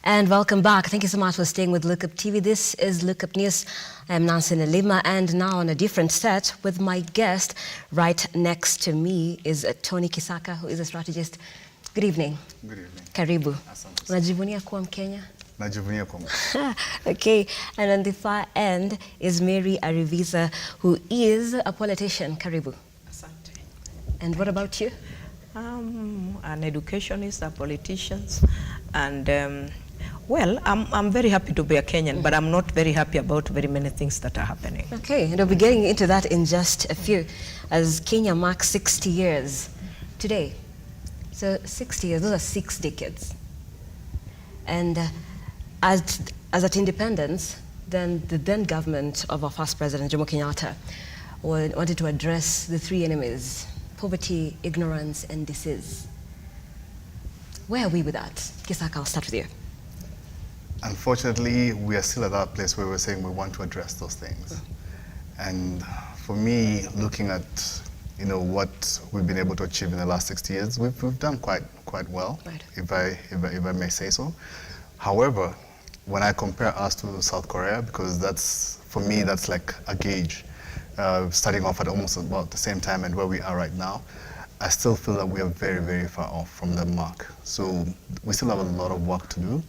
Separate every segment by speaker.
Speaker 1: And welcome back. Thank you so much for staying with Lookuptv. This is Lookup News. I'm Nancy Nalima, and now on a different set with my guest. Right next to me is Tony Kisaka, who is a strategist. Good evening.
Speaker 2: Good evening.
Speaker 1: Karibu. Unajivunia kuwa Mkenya?
Speaker 2: Najivunia kuwa Mkenya.
Speaker 1: Okay, and on the far end is Mary Arivisa, who is a politician. Karibu.
Speaker 3: Asante.
Speaker 1: And what about you?
Speaker 3: An educationist, a politician, and well, I'm very happy to be a Kenyan, but I'm not very happy about very many things that are happening.
Speaker 1: Okay, and we'll be getting into that in just a few, as Kenya marks 60 years today. So 60 years, those are 6 decades. And as at independence, then the then government of our first president, Jomo Kenyatta, wanted to address the 3 enemies: poverty, ignorance, and disease. Where are we with that? Kisaka, I'll start with you.
Speaker 2: Unfortunately, we are still at that place where we're saying we want to address those things. And for me, looking at what we've been able to achieve in the last 60 years, we've done quite well, right, if I may say so. However, when I compare us to South Korea, because for me that's like a gauge, starting off at almost about the same time and where we are right now, I still feel that we are very, very far off from the mark. So we still have a lot of work to do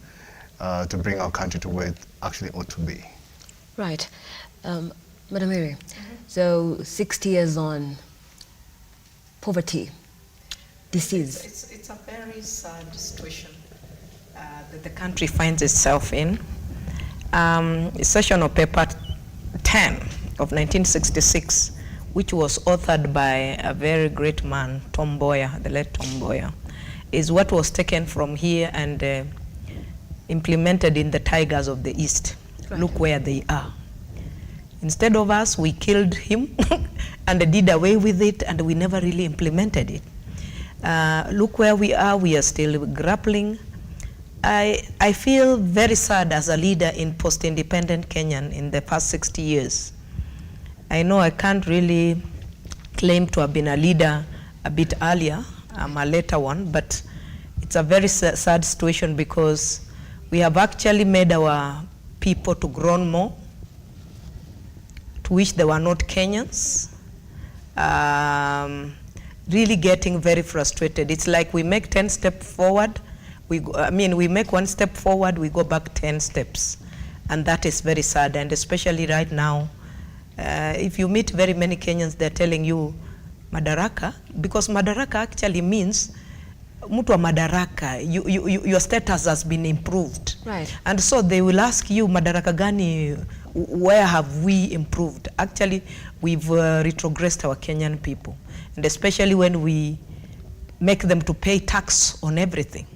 Speaker 2: to bring our country to where it actually ought to be.
Speaker 1: Right. Madam Mary, so 60 years on, poverty, disease.
Speaker 3: It's a very sad situation that the country finds itself in. Session of paper 10 of 1966, which was authored by a very great man, Tom Mboya, the late Tom Mboya, is what was taken from here and implemented in the tigers of the East. Right. Look where they are. Instead of us, we killed him and did away with it, and we never really implemented it. Look where we are still grappling. I feel very sad as a leader in post-independent Kenyan in the past 60 years. I know I can't really claim to have been a leader a bit earlier. I'm a later one, but it's a very sad situation because we have actually made our people to groan more, to which they were not Kenyans, really getting very frustrated. It's like we make 10 steps forward, we make 1 step forward, we go back 10 steps. And that is very sad, and especially right now, if you meet very many Kenyans, they're telling you madaraka, because madaraka actually means mtu wa madaraka, your status has been improved.
Speaker 1: Right.
Speaker 3: And so they will ask you, madaraka gani, where have we improved? Actually, we've retrogressed our Kenyan people, and especially when we make them to pay tax on everything.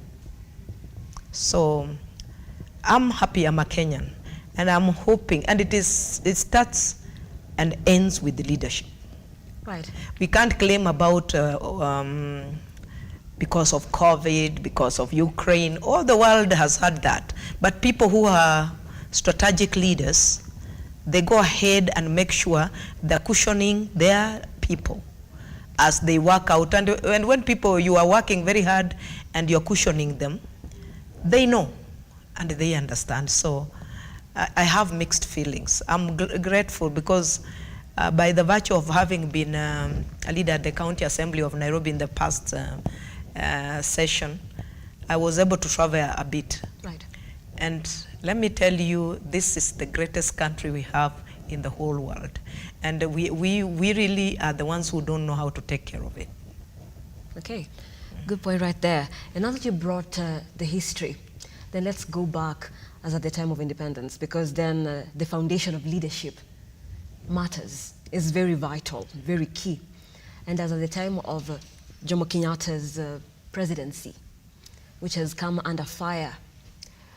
Speaker 3: So I'm happy I'm a Kenyan, and I'm hoping, and it starts and ends with the leadership.
Speaker 1: Right.
Speaker 3: We can't claim about because of COVID, because of Ukraine, all the world has had that. But people who are strategic leaders, they go ahead and make sure they're cushioning their people as they work out. And when you are working very hard and you're cushioning them, they know and they understand. So I have mixed feelings. I'm grateful because by the virtue of having been a leader at the County Assembly of Nairobi in the past session, I was able to travel a bit.
Speaker 1: Right.
Speaker 3: And let me tell you, this is the greatest country we have in the whole world. And we really are the ones who don't know how to take care of it.
Speaker 1: Okay, good point right there. And now that you brought the history, then let's go back as at the time of independence, because then the foundation of leadership matters, is very vital, very key. And as at the time of Jomo Kenyatta's presidency, which has come under fire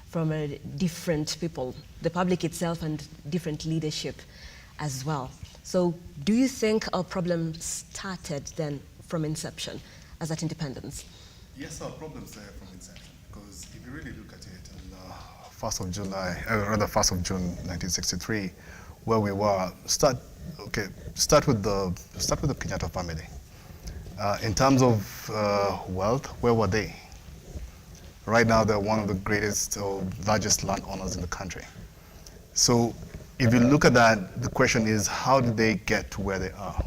Speaker 1: from different people, the public itself and different leadership as well. So do you think our problem started then from inception as at independence?
Speaker 2: Yes, our problems started from inception, because if you really look at it, on 1st of June 1963, where we were, start with the Kenyatta family. In terms of wealth, where were they? Right now, they're one of the greatest or largest landowners in the country. So if you look at that, the question is, how did they get to where they are?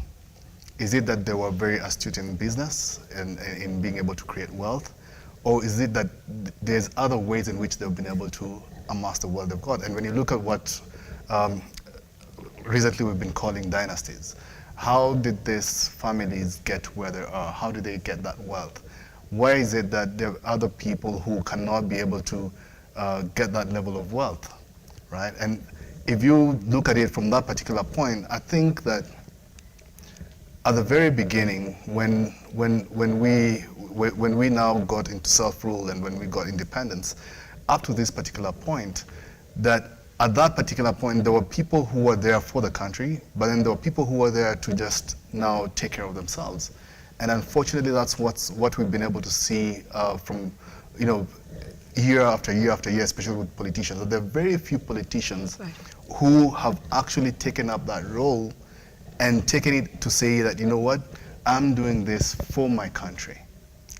Speaker 2: Is it that they were very astute in business and in being able to create wealth? Or is it that there's other ways in which they've been able to amass the wealth they've got? And when you look at what recently we've been calling dynasties, how did these families get where they are? How did they get that wealth? Why is it that there are other people who cannot be able to get that level of wealth, right? And if you look at it from that particular point, I think that at the very beginning, when we now got into self-rule and when we got independence, up to this particular point, that at that particular point, there were people who were there for the country, but then there were people who were there to just now take care of themselves. And unfortunately, that's what we've been able to see from, year after year after year, especially with politicians. That there are very few politicians who have actually taken up that role and taken it to say that, you know what, I'm doing this for my country.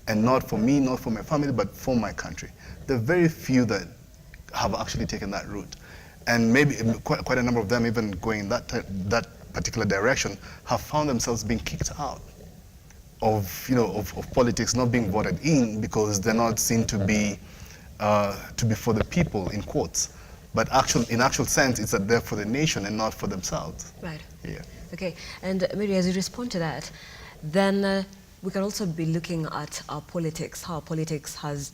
Speaker 2: And not for me, not for my family, but for my country. There are very few that have actually taken that route. And maybe quite a number of them, even going that particular direction, have found themselves being kicked out of politics, not being voted in because they're not seen to be for the people, in quotes. But in actual sense, it's that they're for the nation and not for themselves.
Speaker 1: Right.
Speaker 2: Yeah.
Speaker 1: Okay, and Mary, as you respond to that, then we can also be looking at our politics, how politics has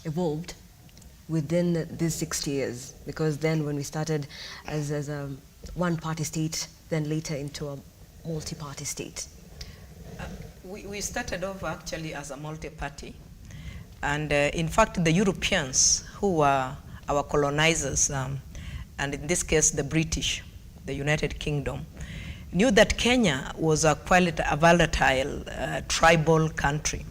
Speaker 1: evolved within these 60 years. Because then when we started as a one-party state, then later into a multi-party state.
Speaker 3: We started off actually as a multi-party. And in fact, the Europeans who were our colonizers, and in this case, the British, the United Kingdom, knew that Kenya was a volatile tribal country,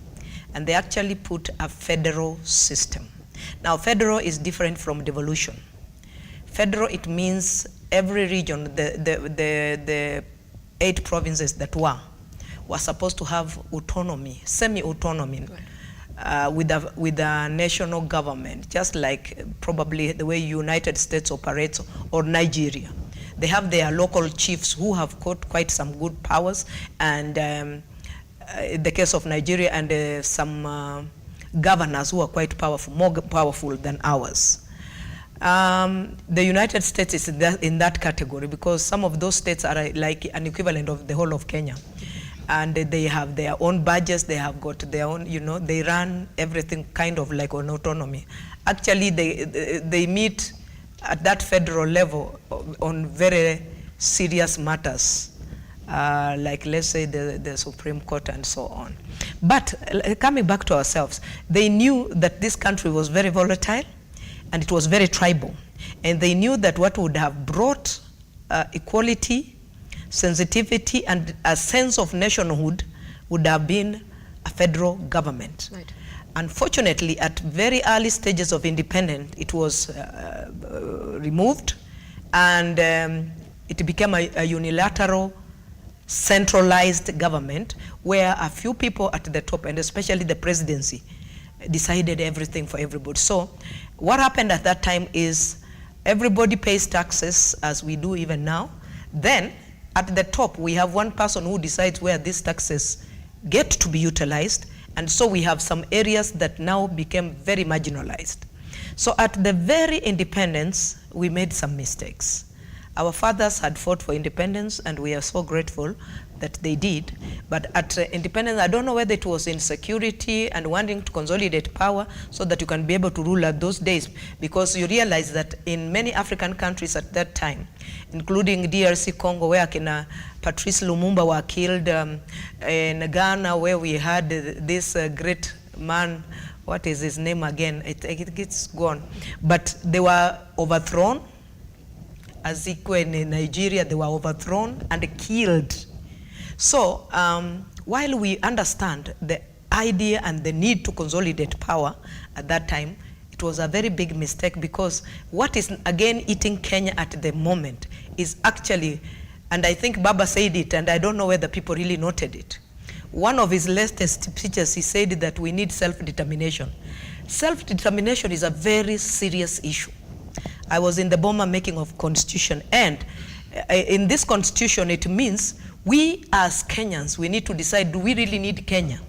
Speaker 3: and they actually put a federal system. Now, federal is different from devolution. Federal, it means every region, the 8 provinces that were supposed to have autonomy, semi-autonomy, with a national government, just like probably the way United States operates, or Nigeria. They have their local chiefs who have got quite some good powers, and in the case of Nigeria, and some governors who are quite powerful, more powerful than ours. The United States is in that category because some of those states are like an equivalent of the whole of Kenya. And they have their own budgets, they have got their own, they run everything kind of like an autonomy. Actually, they meet at that federal level on very serious matters, like let's say the Supreme Court and so on. But coming back to ourselves, they knew that this country was very volatile and it was very tribal. And they knew that what would have brought equality, sensitivity, and a sense of nationhood would have been a federal government.
Speaker 1: Right.
Speaker 3: Unfortunately, at very early stages of independence, it was removed, and it became a unilateral, centralized government where a few people at the top, and especially the presidency, decided everything for everybody. So what happened at that time is everybody pays taxes, as we do even now. Then at the top, we have one person who decides where these taxes get to be utilized. And so we have some areas that now became very marginalized. So at the very independence, we made some mistakes. Our fathers had fought for independence, and we are so grateful that they did. But at independence, I don't know whether it was insecurity and wanting to consolidate power so that you can be able to rule at those days, because you realize that in many African countries at that time, including DRC Congo, where Patrice Lumumba were killed, in Ghana, where we had this great man, what is his name again? It's gone. But they were overthrown. Azikwe in Nigeria, they were overthrown and killed. So while we understand the idea and the need to consolidate power at that time, it was a very big mistake, because what is again eating Kenya at the moment is actually, and I think Baba said it, and I don't know whether people really noted it. One of his latest speeches, he said that we need self-determination. self-determination is a very serious issue. I was in the Boma making of constitution, and in this constitution it means we as Kenyans, we need to decide, do we really need Kenya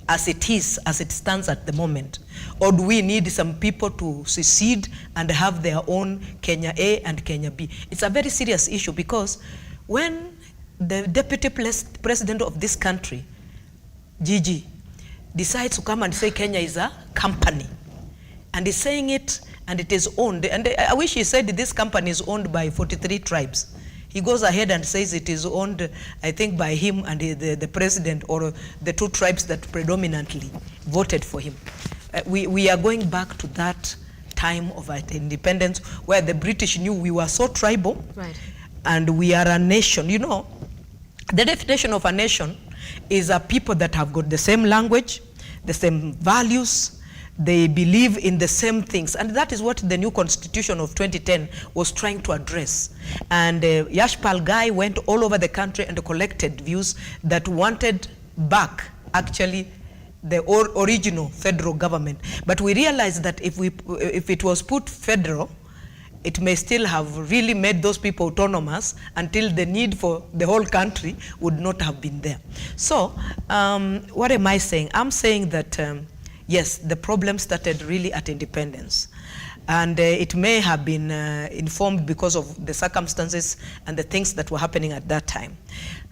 Speaker 3: as it is, as it stands at the moment? Or do we need some people to secede and have their own Kenya A and Kenya B? It's a very serious issue, because when the deputy president of this country, Gigi, decides to come and say Kenya is a company, and he's saying it, and it is owned, and I wish he said this company is owned by 43 tribes. He goes ahead and says it is owned, I think, by him and the president, or the 2 tribes that predominantly voted for him. We are going back to that time of independence where the British knew we were so tribal, right, and we are a nation. You know, the definition of a nation is a people that have got the same language, the same values, they believe in the same things, and that is what the new constitution of 2010 was trying to address. And Yashpal Gai went all over the country and collected views that wanted back actually the original federal government. But we realized that if it was put federal, it may still have really made those people autonomous until the need for the whole country would not have been there. So what am I saying? I'm saying that yes, the problem started really at independence. And it may have been informed because of the circumstances and the things that were happening at that time.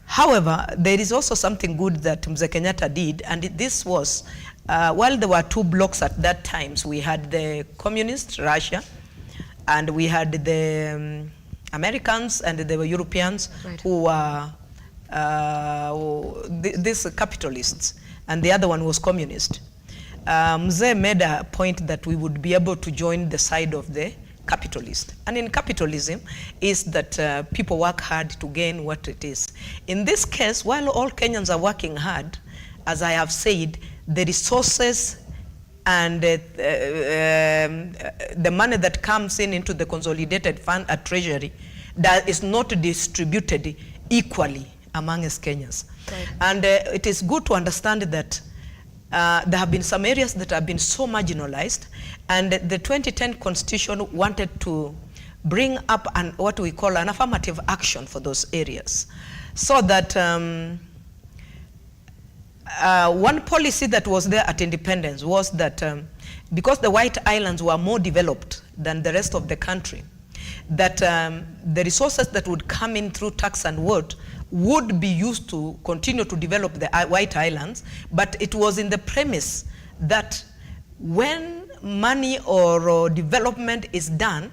Speaker 3: However, there is also something good that Mzee Kenyatta did, and this was, while there were 2 blocks at that time, so we had the communist Russia, and we had the Americans, and there were Europeans, right, who were these capitalists, and the other one was communist. Mzee made a point that we would be able to join the side of the capitalist. And in capitalism is that people work hard to gain what it is. In this case, while all Kenyans are working hard, as I have said, the resources and the money that comes into the consolidated fund at Treasury that is not distributed equally among us Kenyans. Right. And it is good to understand that there have been some areas that have been so marginalized, and the 2010 constitution wanted to bring up what we call an affirmative action for those areas. So that one policy that was there at independence was that because the White Islands were more developed than the rest of the country, that the resources that would come in through tax and what would be used to continue to develop the White Islands, but it was in the premise that when money or development is done,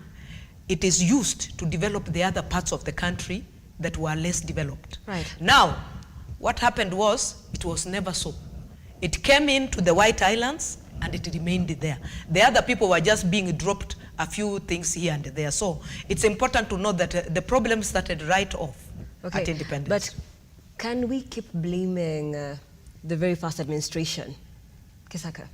Speaker 3: it is used to develop the other parts of the country that were less developed. Right. Now, what happened was, it was never so. It came into the White Islands and it remained there. The other people were just being dropped a few things here and there. So it's important to know that the problem started right off. Okay, at independence.
Speaker 1: But can we keep blaming the very first administration? Kisaka?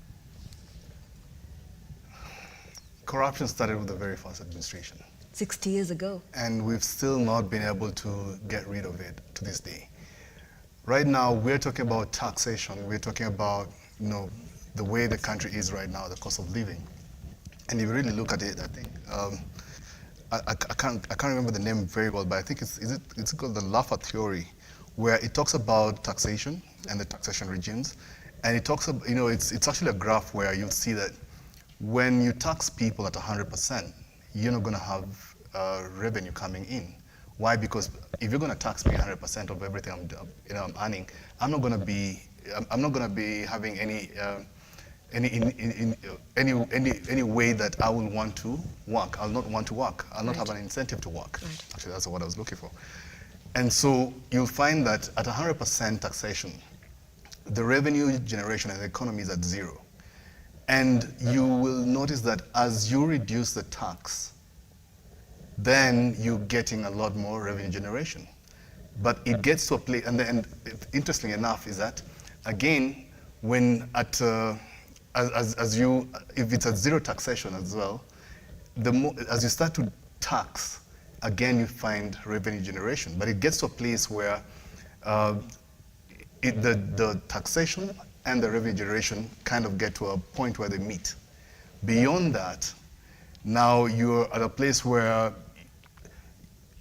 Speaker 2: Corruption started with the very first administration.
Speaker 1: 60 years ago.
Speaker 2: And we've still not been able to get rid of it to this day. Right now, we're talking about taxation. We're talking about, you know, the way the country is right now, the cost of living. And if you really look at it, I think, I can't remember the name very well, but I think it's called the Laffer theory, where it talks about taxation and the taxation regimes, and it talks about, you know, it's actually a graph where you'll see that when you tax people at 100%, you're not going to have revenue coming in. Why? Because if you're going to tax me 100% of everything I'm earning, I'm not going to be having any way that I will want to work. I'll not want to work. I'll not have an incentive to work. Right. Actually, that's what I was looking for. And so you'll find that at 100% taxation, the revenue generation in the economy is at 0. And you will notice that as you reduce the tax, then you're getting a lot more revenue generation. But it gets to a place, and interestingly enough is that, again, when at if it's at 0 taxation as well, as you start to tax, again you find revenue generation. But it gets to a place where the taxation and the revenue generation kind of get to a point where they meet. Beyond that, now you're at a place where,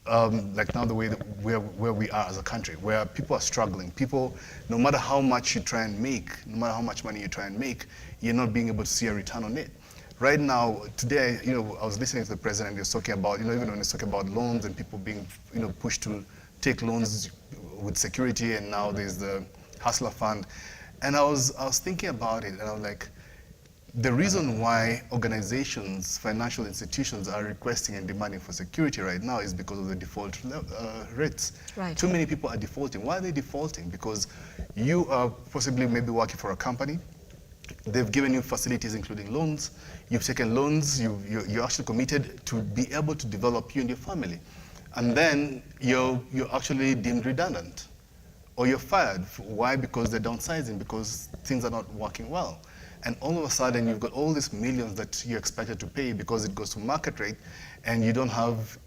Speaker 2: like now the way that where we are as a country, where people are struggling. People, no matter how much you try and make, no matter how much money you try and make, you're not being able to see a return on it. Right now, today, I was listening to the president. He was talking about, even when he's talking about loans and people being, pushed to take loans with security, and now there's the Hustler Fund. And I was thinking about it, and I was like, the reason why organizations, financial institutions are requesting and demanding for security right now is because of the default rates.
Speaker 1: Right.
Speaker 2: Too many people are defaulting. Why are they defaulting? Because you are possibly maybe working for a company. They've given you facilities including loans. You've taken loans. You're actually committed to be able to develop you and your family. And then you're actually deemed redundant. Or you're fired. Why? Because they're downsizing, because things are not working well. And all of a sudden, you've got all these millions that you're expected to pay because it goes to market rate, and you don't have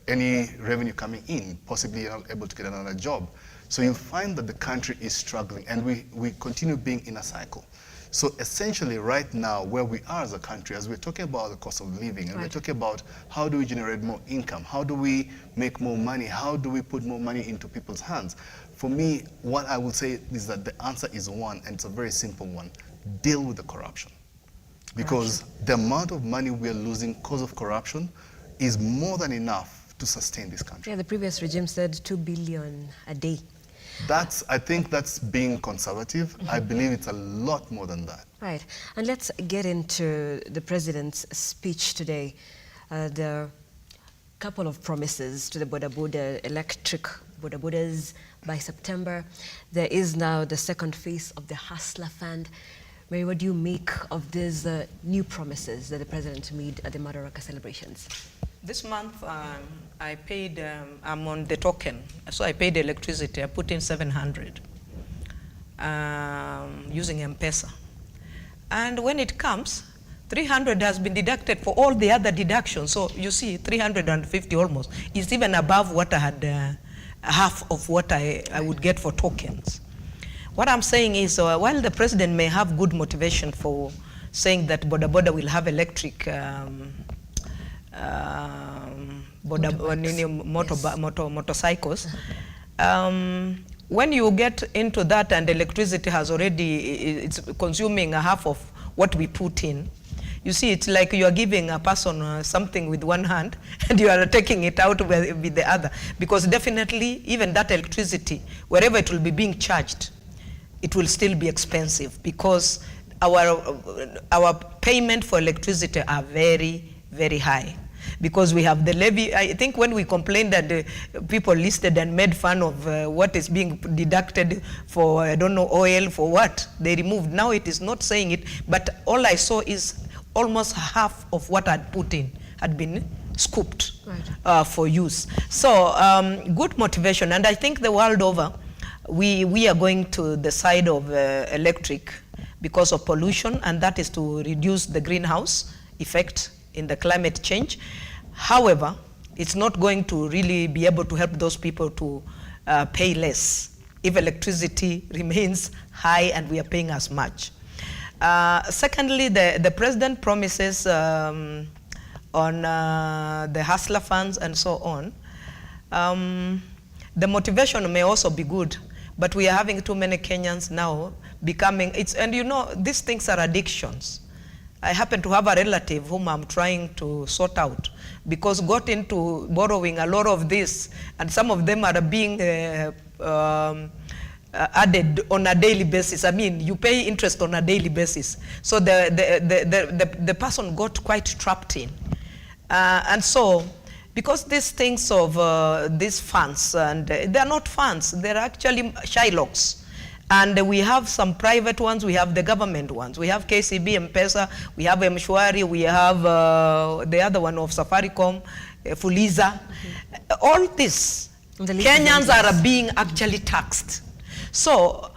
Speaker 2: any revenue coming in. Possibly you're not able to get another job. So you find that the country is struggling, and we continue being in a cycle. So essentially right now, where we are as a country, as we're talking about the cost of living, and we're talking about how do we generate more income, how do we make more money, how do we put more money into people's hands? For me, what I would say is that the answer is one, and it's a very simple one. Deal with the corruption. Because the amount of money we are losing because of corruption is more than enough to sustain this country.
Speaker 1: Yeah, the previous regime said 2 billion a day.
Speaker 2: I think that's being conservative. I believe it's a lot more than that.
Speaker 1: Right. And let's get into the president's speech today. The couple of promises to the boda electric bodas by September. There is now the second phase of the Hustler Fund. Mary, what do you make of these new promises that the president made at the Madaraka celebrations?
Speaker 3: This month, I paid, I'm on the token, so I paid electricity. I put in 700 using M-Pesa. And when it comes, 300 has been deducted for all the other deductions. So you see, 350 almost. It's even above what I had, half of what I would get for tokens. What I'm saying is, while the president may have good motivation for saying that boda will have electric motorcycles, when you get into that and electricity has already, it's consuming a half of what we put in, you see, it's like you are giving a person something with one hand and you are taking it out with the other. Because definitely, even that electricity, wherever it will be being charged, it will still be expensive, because our payment for electricity are very, very high. Because we have the levy. I think when we complained that the people listed and made fun of what is being deducted for, I don't know, oil, for what they removed. Now it is not saying it, but all I saw is almost half of what I'd put in had been scooped for use. So good motivation, and I think the world over, we are going to the side of electric because of pollution, and that is to reduce the greenhouse effect in the climate change. However, it's not going to really be able to help those people to pay less if electricity remains high and we are paying as much. Secondly, the president promises on the Hustler funds and so on. The motivation may also be good, but we are having too many Kenyans now becoming, and you know, these things are addictions. I happen to have a relative whom I'm trying to sort out, because got into borrowing a lot of this, and some of them are being added on a daily basis. I mean, you pay interest on a daily basis. So the person got quite trapped in. And so, because these things of these funds, and they're not funds, they're actually Shylocks. And we have some private ones, we have the government ones. We have KCB, M-Pesa, we have M-Shwari, we have the other one of Safaricom, Fuliza. All this, Kenyans are being actually taxed. So,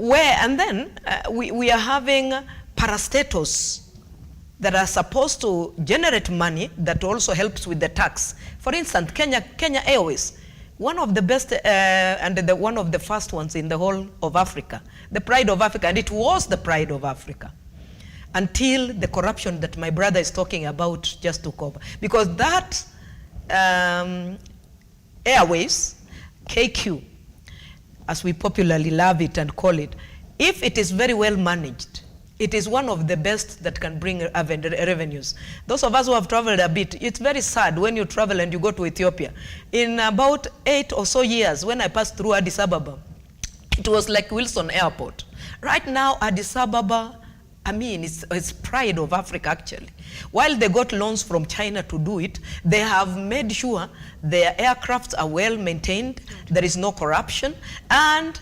Speaker 3: and then we are having parastatals that are supposed to generate money that also helps with the tax. For instance, Kenya Airways one of the best and one of the first ones in the whole of Africa, the pride of Africa, and it was the pride of Africa until the corruption that my brother is talking about just took over. Because that airways, KQ, as we popularly love it and call it, if it is very well managed, it is one of the best that can bring revenues. Those of us who have traveled a bit, it's very sad when you travel and you go to Ethiopia. In about 8 or so years, when I passed through Addis Ababa, it was like Wilson Airport. Right now, Addis Ababa, I mean, it's pride of Africa, actually. While they got loans from China to do it, they have made sure their aircrafts are well maintained, there is no corruption, and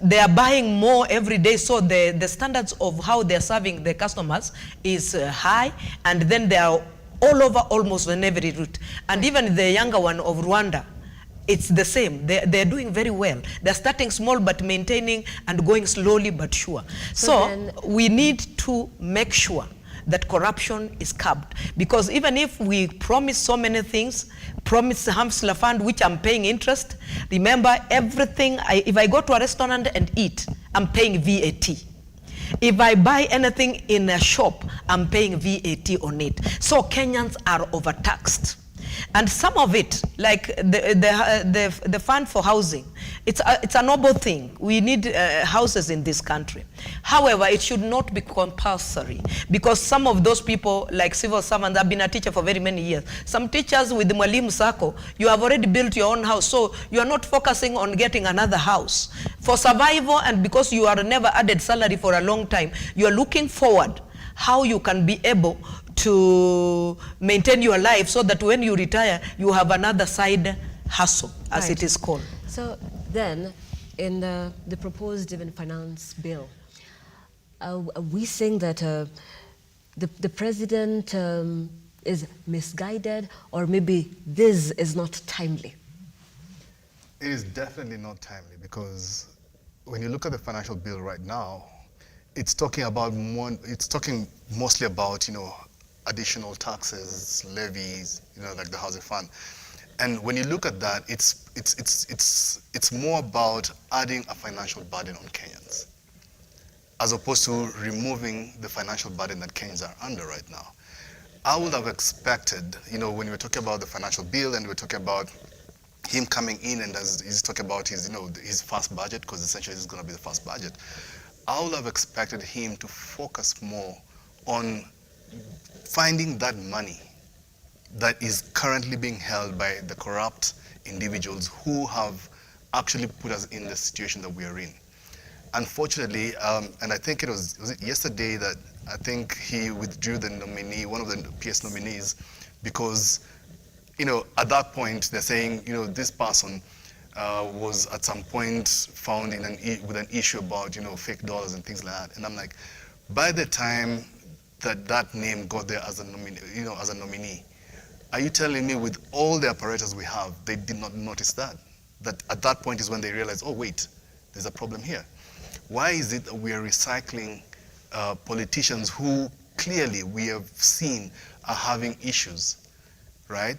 Speaker 3: they are buying more every day, so the standards of how they're serving the customers is high, and then they are all over almost on every route. And even the younger one of Rwanda, it's the same. They're doing very well. They're starting small but maintaining and going slowly but sure. So we need to make sure that corruption is curbed. Because even if we promise so many things, promise Hamsla Fund, which I'm paying interest, remember everything, if I go to a restaurant and eat, I'm paying VAT. If I buy anything in a shop, I'm paying VAT on it. So Kenyans are overtaxed. And some of it, like the fund for housing, it's a noble thing. We need houses in this country. However, it should not be compulsory, because some of those people, like civil servants, have been a teacher for very many years. Some teachers with the Mwalimu Sacco, you have already built your own house, so you are not focusing on getting another house. For survival, and because you are never added salary for a long time, you are looking forward how you can be able to maintain your life so that when you retire, you have another side hustle, as it is called.
Speaker 1: So then, in the proposed even finance bill, are we saying that the president is misguided, or maybe this is not timely?
Speaker 2: It is definitely not timely, because when you look at the financial bill right now, it's talking about mostly about, additional taxes, levies, like the housing fund. And when you look at that, it's more about adding a financial burden on Kenyans, as opposed to removing the financial burden that Kenyans are under right now. I would have expected, when we're talking about the financial bill and we're talking about him coming in and as he's talking about his, his first budget, because essentially this is going to be the first budget, I would have expected him to focus more on finding that money that is currently being held by the corrupt individuals who have actually put us in the situation that we are in. Unfortunately, and I think was it yesterday that I think he withdrew the nominee, one of the PS nominees, because, at that point they're saying, this person was at some point found with an issue about, fake dollars and things like that. And I'm like, by the time that name got there as a nominee, are you telling me with all the apparatus we have, they did not notice that? That at that point is when they realized, oh wait, there's a problem here. Why is it that we are recycling politicians who clearly we have seen are having issues, right?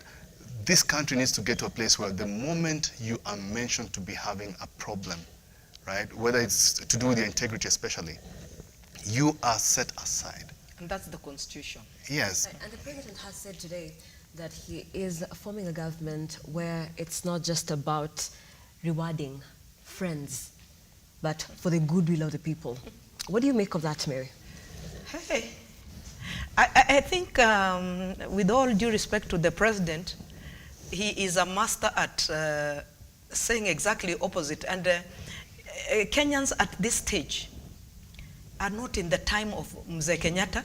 Speaker 2: This country needs to get to a place where the moment you are mentioned to be having a problem, right, whether it's to do with your integrity especially, you are set aside.
Speaker 3: And that's the Constitution.
Speaker 2: Yes.
Speaker 1: And the president has said today that he is forming a government where it's not just about rewarding friends, but for the goodwill of the people. What do you make of that, Mary?
Speaker 3: Hey, I think with all due respect to the president, he is a master at saying exactly opposite. And Kenyans at this stage are not in the time of Mzee Kenyatta,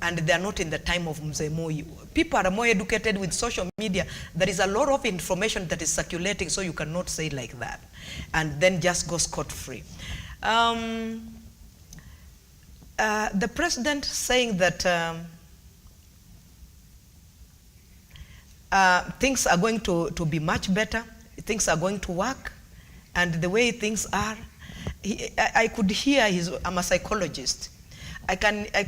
Speaker 3: and they are not in the time of Mzee Moi. People are more educated with social media. There is a lot of information that is circulating, so you cannot say like that, and then just go scot-free. The president saying that things are going to be much better, things are going to work, and the way things are, I could hear I'm a psychologist. I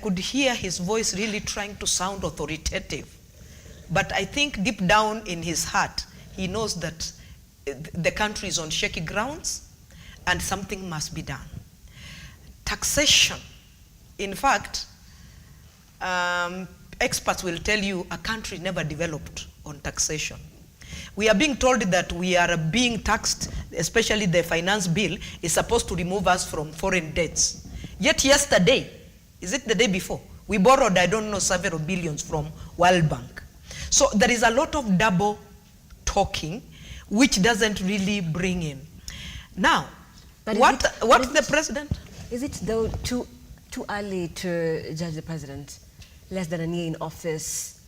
Speaker 3: could hear his voice really trying to sound authoritative. But I think deep down in his heart, he knows that the country is on shaky grounds and something must be done. Taxation, in fact, experts will tell you a country never developed on taxation. We are being told that we are being taxed, especially the finance bill is supposed to remove us from foreign debts. Yet yesterday, is it the day before, we borrowed, I don't know, several billions from World Bank. So there is a lot of double talking which doesn't really bring in. Now, what the president?
Speaker 1: Is it though too early to judge the president? Less than a year in office.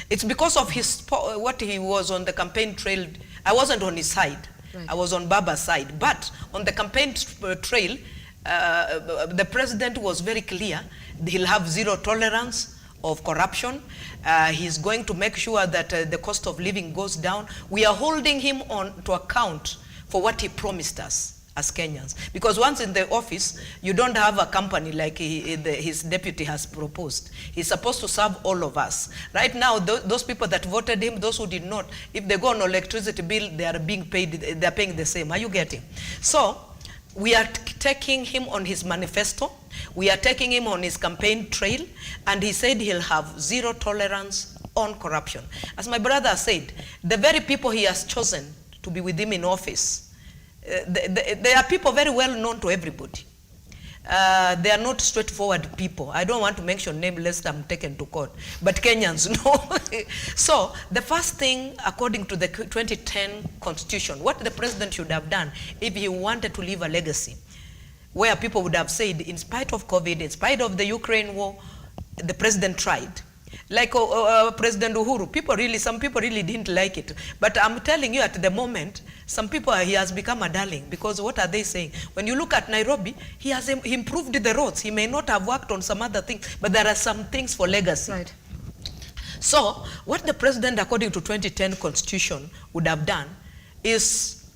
Speaker 3: It's because of his what he was on the campaign trail. I wasn't on his side. Right. I was on Baba's side. But on the campaign trail, the president was very clear. He'll have zero tolerance of corruption. He's going to make sure that the cost of living goes down. We are holding him on to account for what he promised us as Kenyans. Because once in the office, you don't have a company like his deputy has proposed. He's supposed to serve all of us. Right now, those people that voted him, those who did not, if they go on electricity bill, they are being paid, they're paying the same. Are you getting? So, we are taking him on his manifesto. We are taking him on his campaign trail. And he said he'll have zero tolerance on corruption. As my brother said, the very people he has chosen to be with him in office, they are people very well known to everybody. They are not straightforward people. I don't want to mention names lest I'm taken to court, but Kenyans know. So the first thing, according to the 2010 Constitution, what the president should have done if he wanted to leave a legacy, where people would have said, in spite of COVID, in spite of the Ukraine war, the president tried. Like President Uhuru, some people really didn't like it. But I'm telling you, at the moment, some people, he has become a darling. Because what are they saying? When you look at Nairobi, he has improved the roads. He may not have worked on some other things, but there are some things for legacy.
Speaker 1: Right.
Speaker 3: So, what the president, according to 2010 Constitution, would have done is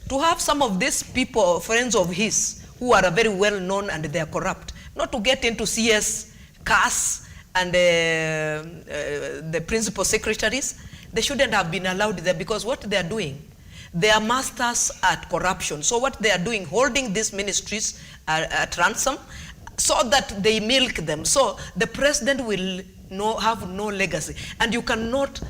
Speaker 3: to have some of these people, friends of his, who are very well known and they are corrupt, not to get into CS, CAS, and the principal secretaries. They shouldn't have been allowed there, because what they are doing, they are masters at corruption. So what they are doing, holding these ministries at ransom so that they milk them. So the president will have no legacy. And you cannot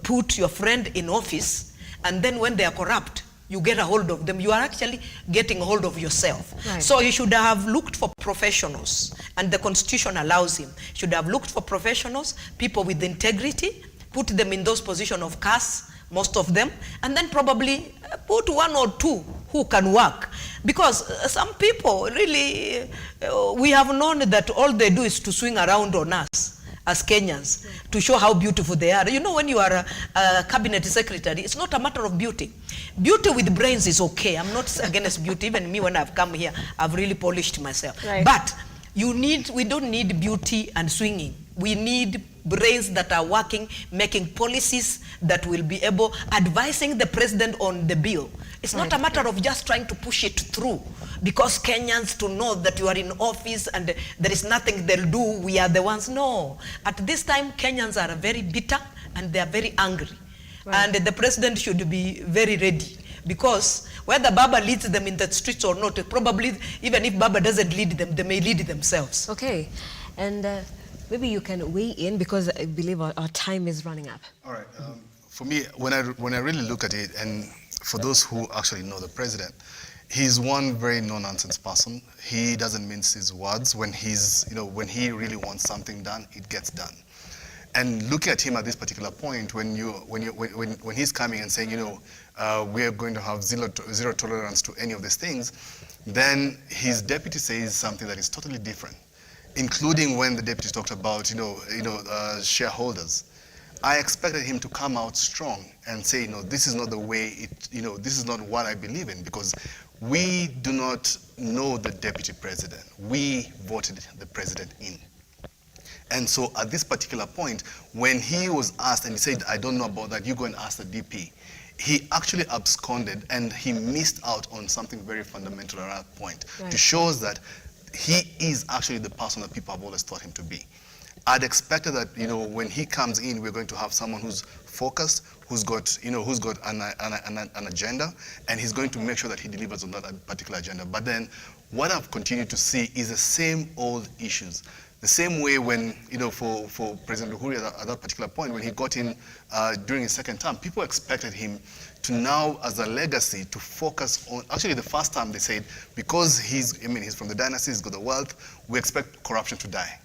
Speaker 3: put your friend in office and then when they are corrupt, you get a hold of them. You are actually getting a hold of yourself. Right. So he should have looked for professionals, and the Constitution allows him. Should have looked for professionals, people with integrity, put them in those positions of caste, most of them, and then probably put one or two who can work. Because some people really, we have known that all they do is to swing around on us as Kenyans, to show how beautiful they are. You know, when you are a cabinet secretary, it's not a matter of beauty. Beauty with brains is okay. I'm not against beauty. Even me, when I've come here, I've really polished myself. Right. But we don't need beauty and swinging. We need brains that are working, making policies that will be able, advising the president on the bill. It's not a matter of just trying to push it through, because Kenyans to know that you are in office and there is nothing they'll do, we are the ones. No. At this time, Kenyans are very bitter and they are very angry. Right. And the president should be very ready, because whether Baba leads them in the streets or not, probably even if Baba doesn't lead them, they may lead themselves.
Speaker 1: Okay. And maybe you can weigh in, because I believe our time is running up.
Speaker 2: All right. For me, when I really look at it, and for those who actually know the president, he's one very no-nonsense person. He doesn't mince his words. When when he really wants something done, it gets done. And looking at him at this particular point, when he's coming and saying, we are going to have zero tolerance to any of these things, then his deputy says something that is totally different, including when the deputy talked about shareholders. I expected him to come out strong and say, this is not the way this is not what I believe in, because we do not know the deputy president. We voted the president in. And so at this particular point, when he was asked and he said, I don't know about that, you go and ask the DP, he actually absconded and he missed out on something very fundamental at that point. Right. To show us that he is actually the person that people have always thought him to be. I'd expected that, you know, when he comes in, we're going to have someone who's focused, who's got an agenda, and he's going to make sure that he delivers on that particular agenda. But then what I've continued to see is the same old issues. The same way when, you know, for President Uhuru at that particular point, when he got in during his second term, people expected him to now, as a legacy, to focus on, actually the first time they said, because he's from the dynasty, he's got the wealth, we expect corruption to die.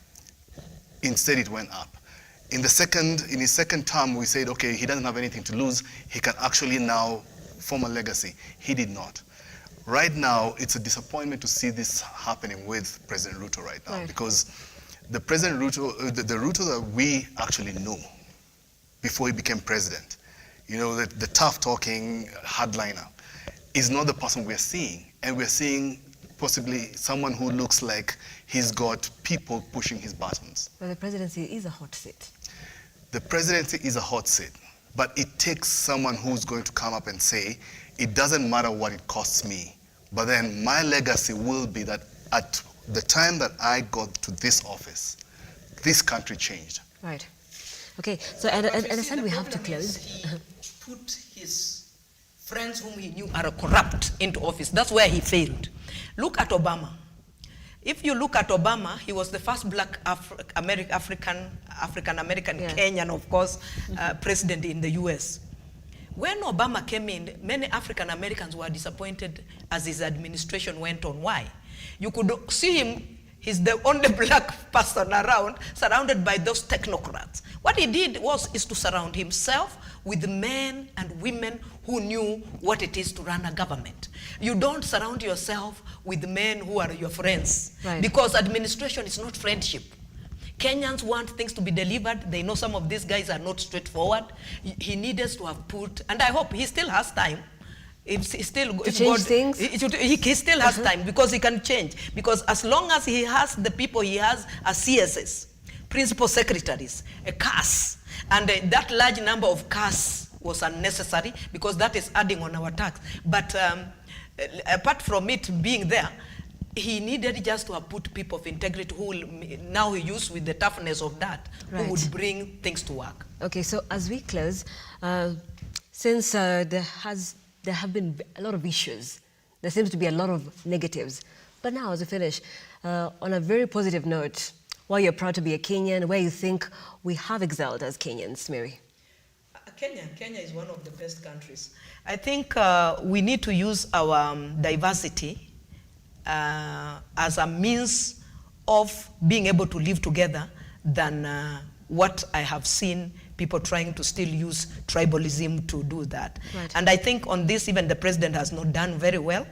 Speaker 2: Instead, it went up. In his second term, we said, okay, he doesn't have anything to lose. He can actually now form a legacy. He did not. Right now, it's a disappointment to see this happening with President Ruto right now, because the President Ruto, the Ruto that we actually knew before he became president, you know, the tough-talking hardliner, is not the person we're seeing. And we're seeing possibly someone who looks like he's got people pushing his buttons.
Speaker 1: Well, the presidency is a hot seat.
Speaker 2: The presidency is a hot seat, but it takes someone who's going to come up and say, it doesn't matter what it costs me, but then my legacy will be that at the time that I got to this office, this country changed.
Speaker 1: Right. Okay, so and understand we have to close.
Speaker 3: He put his friends whom he knew are corrupt into office. That's where he failed. Look at Obama. If you look at Obama, he was the first black African-American, Kenyan, of course, president in the US. When Obama came in, many African Americans were disappointed as his administration went on. Why? You could see him, he's the only black person around, surrounded by those technocrats. What he did is to surround himself with men and women who knew what it is to run a government. You don't surround yourself with men who are your friends, because administration is not friendship. Kenyans want things to be delivered. They know some of these guys are not straightforward. He needed to have put, and I hope he still has time. If he still
Speaker 1: to change things?
Speaker 3: He still has time, because he can change. Because as long as he has the people he has as CSS, principal secretaries, a CAS, and that large number of CAS was unnecessary, because that is adding on our tax. But apart from it being there, he needed just to have put people of integrity who will, now he used with the toughness of that, who would bring things to work. Okay,
Speaker 1: so as we close, since there have been a lot of issues, there seems to be a lot of negatives. But now, as we finish, on a very positive note, why you're proud to be a Kenyan, where you think we have excelled as Kenyans, Mary?
Speaker 3: Kenya is one of the best countries. I think we need to use our diversity as a means of being able to live together than what I have seen people trying to still use tribalism to do that. And I think on this, even the president has not done very well.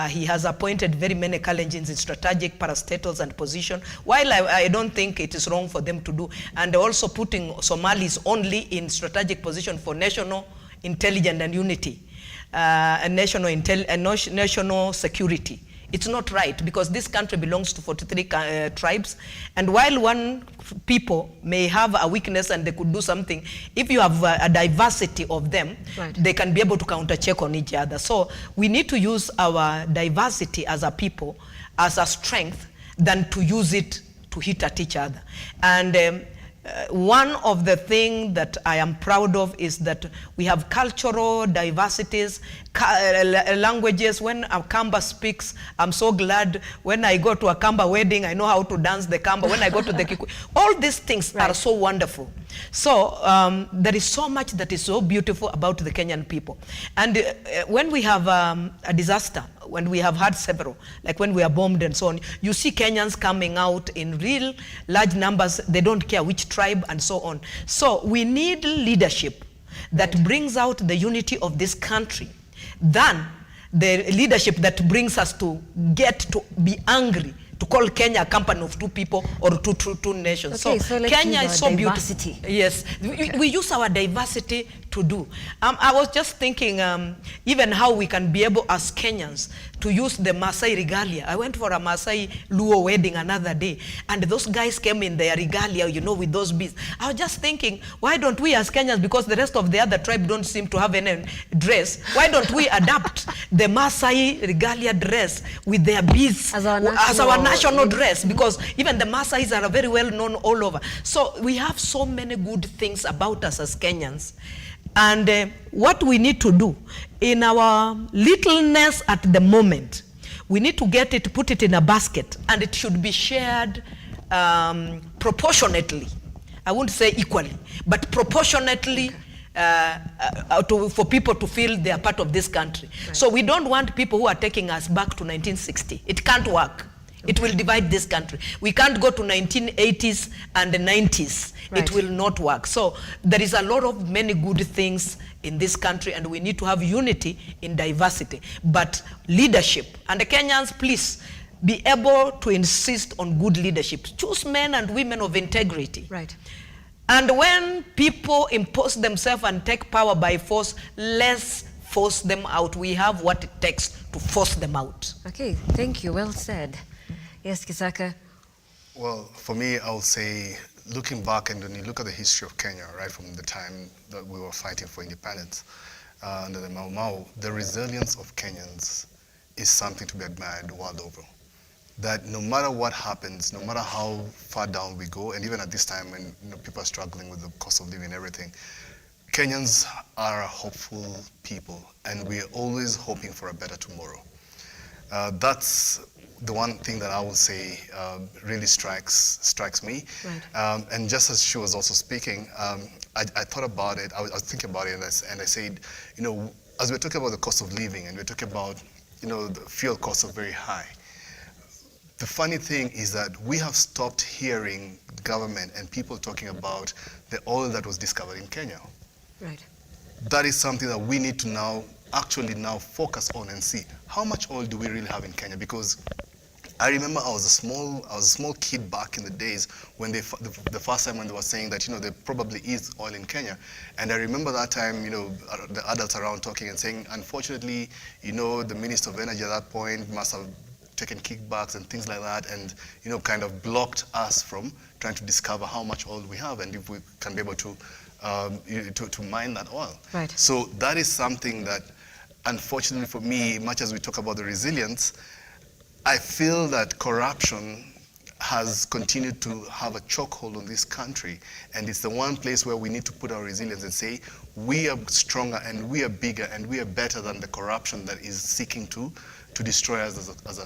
Speaker 3: He has appointed very many Kalenjins in strategic parastatals and position, while I don't think it is wrong for them to do. And also putting Somalis only in strategic position for national intelligence and unity, and national security. It's not right, because this country belongs to 43 tribes. And while one people may have a weakness and they could do something, if you have a diversity of them, they can be able to counter-check on each other. So we need to use our diversity as a people as a strength than to use it to hit at each other. And one of the things that I am proud of is that we have cultural diversities, languages. When a Kamba speaks, I'm so glad. When I go to a Kamba wedding, I know how to dance the Kamba. When I go to the Kikuyu, all these things are so wonderful. So there is so much that is so beautiful about the Kenyan people. And when we have a disaster, when we have had several, like when we are bombed and so on, you see Kenyans coming out in real large numbers. They don't care which tribe and so on. So we need leadership that brings out the unity of this country than the leadership that brings us to get to be angry, to call Kenya a company of two people or two nations.
Speaker 1: Okay, so
Speaker 3: Kenya is so
Speaker 1: diversity.
Speaker 3: beautiful. Yes, we use our diversity to do. I was just thinking even how we can be able as Kenyans to use the Maasai regalia. I went for a Maasai Luo wedding another day, and those guys came in their regalia, you know, with those beads. I was just thinking, why don't we as Kenyans, because the rest of the other tribe don't seem to have any dress, why don't we adapt the Maasai regalia dress with their beads as our national dress? Because even the Maasais are very well known all over. So we have so many good things about us as Kenyans. And what we need to do in our littleness at the moment, we need to get it, put it in a basket, and it should be shared proportionately. I won't say equally, but proportionately for people to feel they are part of this country. Right. So we don't want people who are taking us back to 1960. It can't work. Okay. It will divide this country. We can't go to 1980s and the 90s. Right. It will not work. So there is a lot of many good things in this country, and we need to have unity in diversity. But leadership, and the Kenyans, please be able to insist on good leadership. Choose men and women of integrity.
Speaker 1: Right.
Speaker 3: And when people impose themselves and take power by force, let's force them out. We have what it takes to force them out.
Speaker 1: Okay, thank you. Well said. Yes, Kisaka?
Speaker 2: Well, for me, I would say, looking back, and when you look at the history of Kenya, right from the time that we were fighting for independence under the Mau Mau, the resilience of Kenyans is something to be admired the world over. That no matter what happens, no matter how far down we go, and even at this time when people are struggling with the cost of living and everything, Kenyans are a hopeful people, and we're always hoping for a better tomorrow. That's the one thing that I would say really strikes me. Right. And just as she was also speaking, I thought about it, I was thinking about it, and I said, you know, as we're talking about the cost of living, and we're talking about, you know, the fuel costs are very high. The funny thing is that we have stopped hearing the government and people talking about the oil that was discovered in Kenya.
Speaker 1: Right.
Speaker 2: That is something that we need to now focus on and see how much oil do we really have in Kenya. Because I remember I was a small kid back in the days when the first time when they were saying that, you know, there probably is oil in Kenya. And I remember that time, you know, the adults around talking and saying, unfortunately, you know, the Minister of Energy at that point must have taken kickbacks and things like that, and, you know, kind of blocked us from trying to discover how much oil we have and if we can be able to mine that oil.
Speaker 1: Right.
Speaker 2: So that is something that, unfortunately for me, much as we talk about the resilience, I feel that corruption has continued to have a chokehold on this country, and it's the one place where we need to put our resilience and say we are stronger and we are bigger and we are better than the corruption that is seeking to destroy us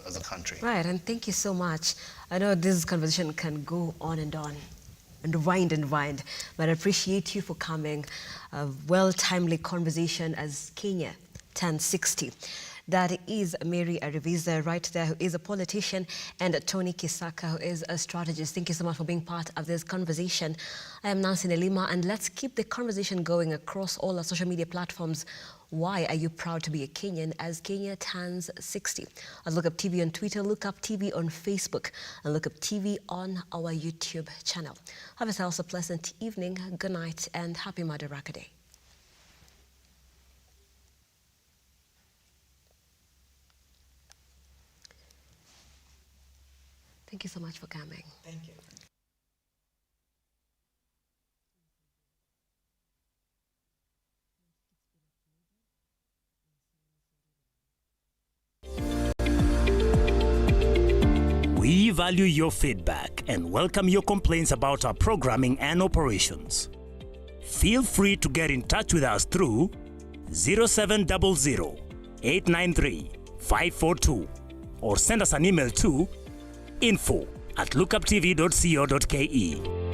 Speaker 2: as a country.
Speaker 1: Right, and thank you so much. I know this conversation can go on and wind, but I appreciate you for coming. A well-timely conversation as Kenya turns 60. That is Mary Ariviza right there, who is a politician, and Tony Kisaka, who is a strategist. Thank you so much for being part of this conversation. I am Nancy Nelima, and let's keep the conversation going across all our social media platforms. Why are you proud to be a Kenyan as Kenya turns 60? At Lookuptv on Twitter, Lookuptv on Facebook, and Lookuptv on our YouTube channel. Have yourselves a pleasant evening, good night, and happy Madaraka Day. Thank you so much for coming.
Speaker 3: Thank you.
Speaker 4: We value your feedback and welcome your complaints about our programming and operations. Feel free to get in touch with us through 0700 893 542 or send us an email to info@lookuptv.co.ke.